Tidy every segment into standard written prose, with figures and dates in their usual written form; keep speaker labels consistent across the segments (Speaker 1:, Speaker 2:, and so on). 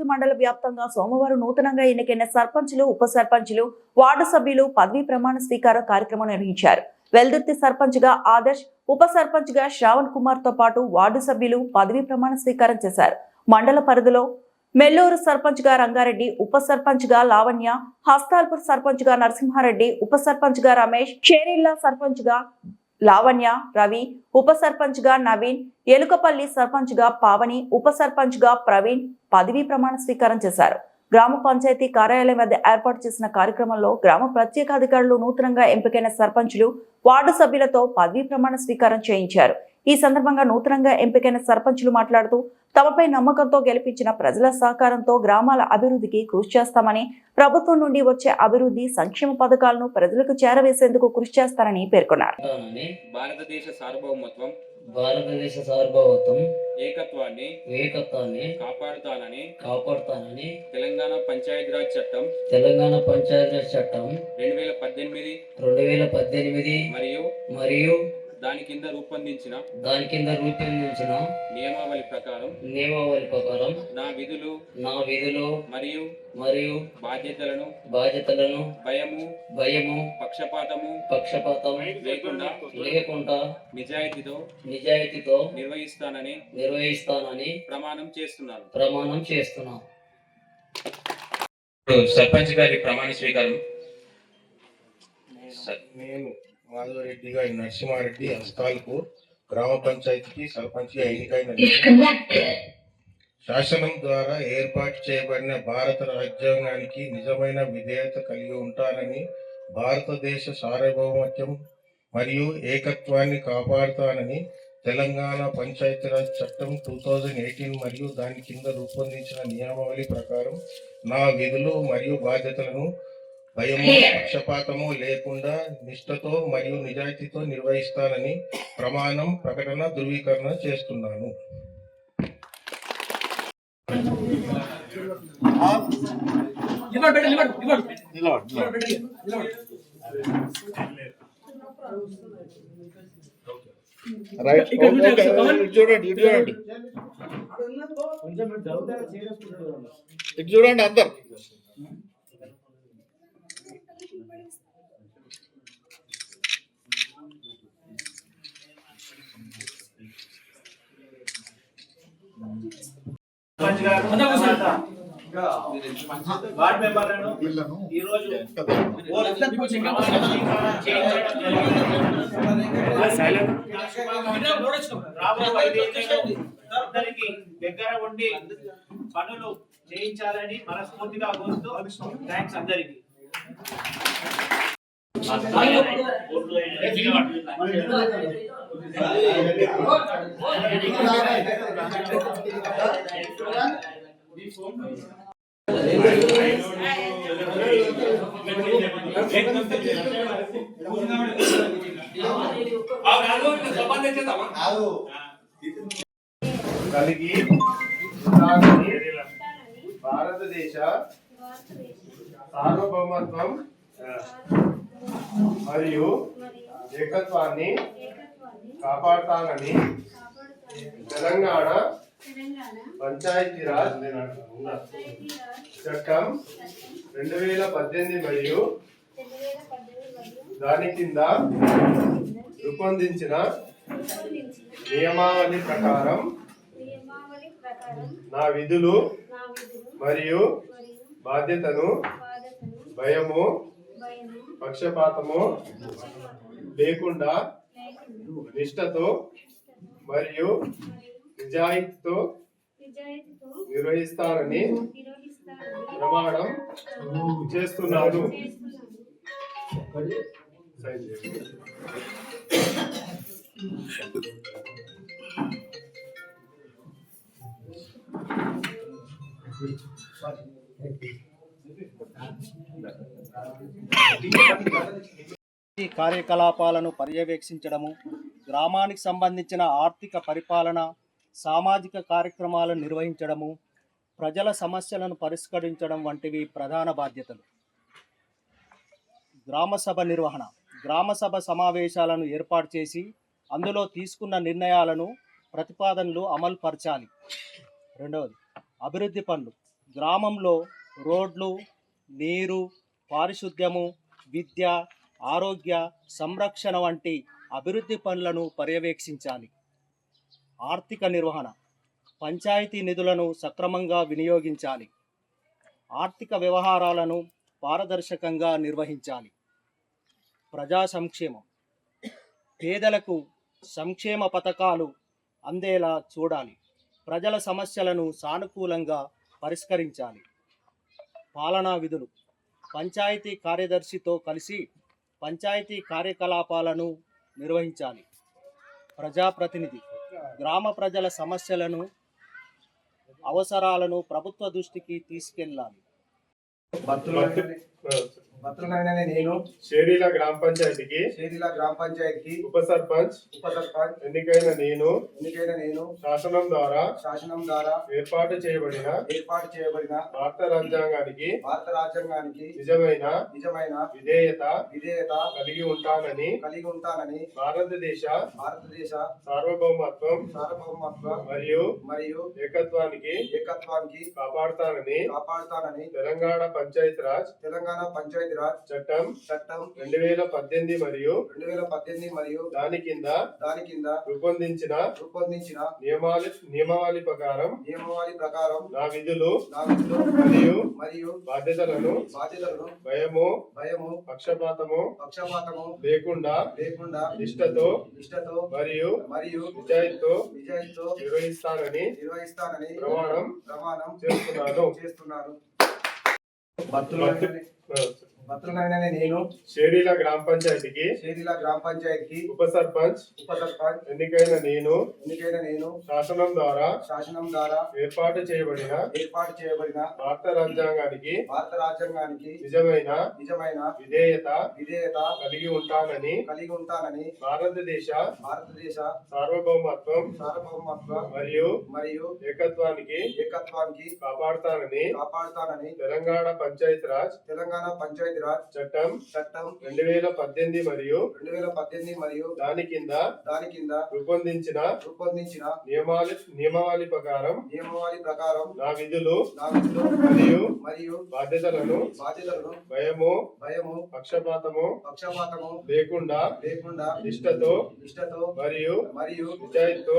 Speaker 1: వెల్దుర్తి మండల వ్యాప్తంగా సోమవారం నూతనంగా ఎన్నికైన సర్పంచులు, ఉప సర్పంచులు, వార్డు సభ్యులు పదవీ ప్రమాణ స్వీకార కార్యక్రమం నిర్వహించారు. వెల్దుర్తి సర్పంచ్ గా ఆదర్శ్, ఉప సర్పంచ్ గా శ్రావణ్ కుమార్ తో పాటు వార్డు సభ్యులు పదవీ ప్రమాణ స్వీకారం చేశారు. మండల పరిధిలో మెల్లూరు సర్పంచ్ గా రంగారెడ్డి, ఉప సర్పంచ్ గా లావణ్య, హస్తాల్పూర్ సర్పంచ్ గా నరసింహారెడ్డి, ఉప సర్పంచ్ గా రమేష్, షేరిల్లా సర్పంచ్ గా లావణ్య, రవి, ఉప సర్పంచ్ గా నవీన్, ఎలుకపల్లి సర్పంచ్ గా పావని, ఉప సర్పంచ్ గా ప్రవీణ్ పదవీ ప్రమాణ స్వీకారం చేశారు. గ్రామ పంచాయతీ కార్యాలయం వద్ద ఏర్పాటు చేసిన కార్యక్రమంలో గ్రామ ప్రత్యేకాధికారులు నూతనంగా ఎంపికైన సర్పంచులు, వార్డు సభ్యులతో పదవీ ప్రమాణ స్వీకారం చేయించారు. ఈ సందర్భంగా నూతనంగా ఎంపికైన సర్పంచులు మాట్లాడుతూ తమపై నమ్మకంతో గెలిపించిన ప్రజల సహకారంతో గ్రామాల అభివృద్ధికి కృషి చేస్తామని, ప్రభుత్వం నుండి వచ్చే అభివృద్ధి సంక్షేమ పథకాలను ప్రజలకు చేరవేసేందుకు కృషి చేస్తారని పేర్కొన్నారు.
Speaker 2: భారతదేశ సార్వభౌమత్వం ఏకత్వాన్ని కాపాడుతానని తెలంగాణ పంచాయతీరాజ్ చట్టం 2018 మరియు దాని కింద రూపొందించిన నియమావళి ప్రకారం నా విధులు మరియు బాధ్యతలను భయము పక్షపాతము లేకుండా నిజాయితీతో నిర్వహిస్తానని ప్రమాణం చేస్తున్నాను. సర్పంచ్ గారి ప్రమాణ స్వీకారం.
Speaker 3: నేను మాధవరెడ్డి గారి నరసింహారెడ్డి హస్తాల్పూర్ గ్రామ పంచాయతీకి సర్పంచ్గా ఎన్నికైన శాసనం ద్వారా ఏర్పాటు చేయబడిన భారత రాజ్యాంగానికి నిజమైన విధేయత కలిగి ఉంటానని, భారతదేశ సార్వభౌమత్వం మరియు ఏకత్వాన్ని కాపాడుతానని, తెలంగాణ పంచాయతీరాజ్ చట్టం 2018 మరియు దాని కింద రూపొందించిన నియమావళి ప్రకారం నా విధులు మరియు బాధ్యతలను భయము పక్షపాతము లేకుండా నిష్ఠతో మరియు నిజాయితీతో నిర్వహిస్తానని ప్రకటన ధృవీకరణ చేస్తున్నాను. చూడండి అందరు.
Speaker 4: వార్డ్ మెంబర్లను ఈ రోజు అందరికి దగ్గర ఉండి పనులు చేయించాలని మనస్ఫూర్తిగా కోరుతూ థాంక్స్ అందరికి.
Speaker 3: కలిగి భారతదేశ సార్వభౌమత్వం మరియు ఏకత్వాన్ని కాపాడుతానని, తెలంగాణ పంచాయతీరాజ్ చట్టం 2018 మరియు దాని కింద రూపొందించిన నియమావళి ప్రకారం నా విధులు మరియు బాధ్యతను భయము పక్షపాతము లేకుండా నిష్ఠతో మరియు నిజాయితీతో నిర్వహిస్తానని ప్రమాణం చేస్తున్నాను.
Speaker 5: కార్యకలాపాలను పర్యవేక్షించడము, గ్రామానికి సంబంధించిన ఆర్థిక పరిపాలన, సామాజిక కార్యక్రమాలను నిర్వహించడము, ప్రజల సమస్యలను పరిష్కరించడం వంటివి ప్రధాన బాధ్యతలు. గ్రామసభ నిర్వహణ. గ్రామసభ సమావేశాలను ఏర్పాటు చేసి అందులో తీసుకున్న నిర్ణయాలను, ప్రతిపాదనలు అమలు పరచాలి. రెండవది, అభివృద్ధి పనులు. గ్రామంలో రోడ్లు, నీరు, పారిశుద్ధ్యము, విద్య, ఆరోగ్య సంరక్షణ వంటి అభివృద్ధి పనులను పర్యవేక్షించాలి. ఆర్థిక నిర్వహణ, పంచాయతీ నిధులను సక్రమంగా వినియోగించాలి. ఆర్థిక వ్యవహారాలను పారదర్శకంగా నిర్వహించాలి. ప్రజా సంక్షేమం, పేదలకు సంక్షేమ పథకాలు అందేలా చూడాలి. ప్రజల సమస్యలను సానుకూలంగా పరిష్కరించాలి. పాలనా విధులు, పంచాయతీ కార్యదర్శితో కలిసి పంచాయతీ కార్యకలాపాలను నిర్వహించాలి. ప్రజాప్రతినిధి, గ్రామ ప్రజల సమస్యలను, అవసరాలను ప్రభుత్వ దృష్టికి తీసుకెళ్ళాలి.
Speaker 6: భద్రులైన నేను
Speaker 3: షేడీల గ్రామ పంచాయతీకి ఉప సర్పంచ్ ఎన్నికైన నేను శాసనం ద్వారా ఏర్పాటు చేయబడిన భారత రాజ్యాంగానికి నిజమైన విధేయత కలిగి ఉంటానని భారతదేశ సార్వభౌమత్వం మరియు ఏకత్వానికి కాపాడుతానని తెలంగాణ పంచాయతీ రాజ్ చట్టం 2018 మరియు దాని కింద రూపొందించిన నియమావళి ప్రకారం నా విధులు మరియు బాధ్యతలను భయము పక్షపాతము లేకుండా నిష్ఠతో మరియు నిజాయితీతో నిర్వహిస్తానని ప్రమాణం చేస్తున్నాను.
Speaker 6: భద్రులైన నేను
Speaker 3: షేడీల గ్రామ పంచాయతీకి ఉప సర్పంచ్ ఎన్నికైన నేను శాసనం ద్వారా ఏర్పాటు చేయబడిన భారత రాజ్యాంగానికి నిజమైన విధేయత కలిగి ఉంటానని భారతదేశ సార్వభౌమత్వం మరియు ఏకత్వానికి కాపాడుతానని తెలంగాణ పంచాయతీ రాజ్ చట్టం 2018 మరియు దాని కింద రూపొందించిన నియమావళి ప్రకారం నా విధులు మరియు బాధ్యతలను భయము పక్షపాతము లేకుండా నిష్ఠతో మరియు నిజాయితీతో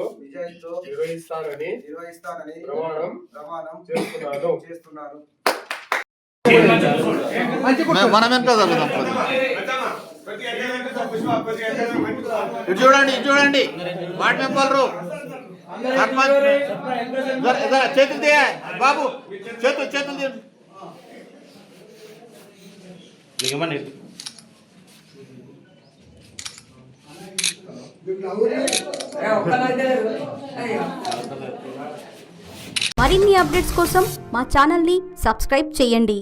Speaker 3: నిర్వహిస్తానని ప్రమాణం చేస్తున్నాను.
Speaker 7: మనం ఎంత చదువుతాం? ఇటు చూడండి వార్డ్ మెంబర్లు చేతులు తీయ బాబు, చేతులు తీయ.
Speaker 8: మరిన్ని అప్డేట్స్ కోసం మా ఛానల్ని సబ్స్క్రైబ్ చేయండి.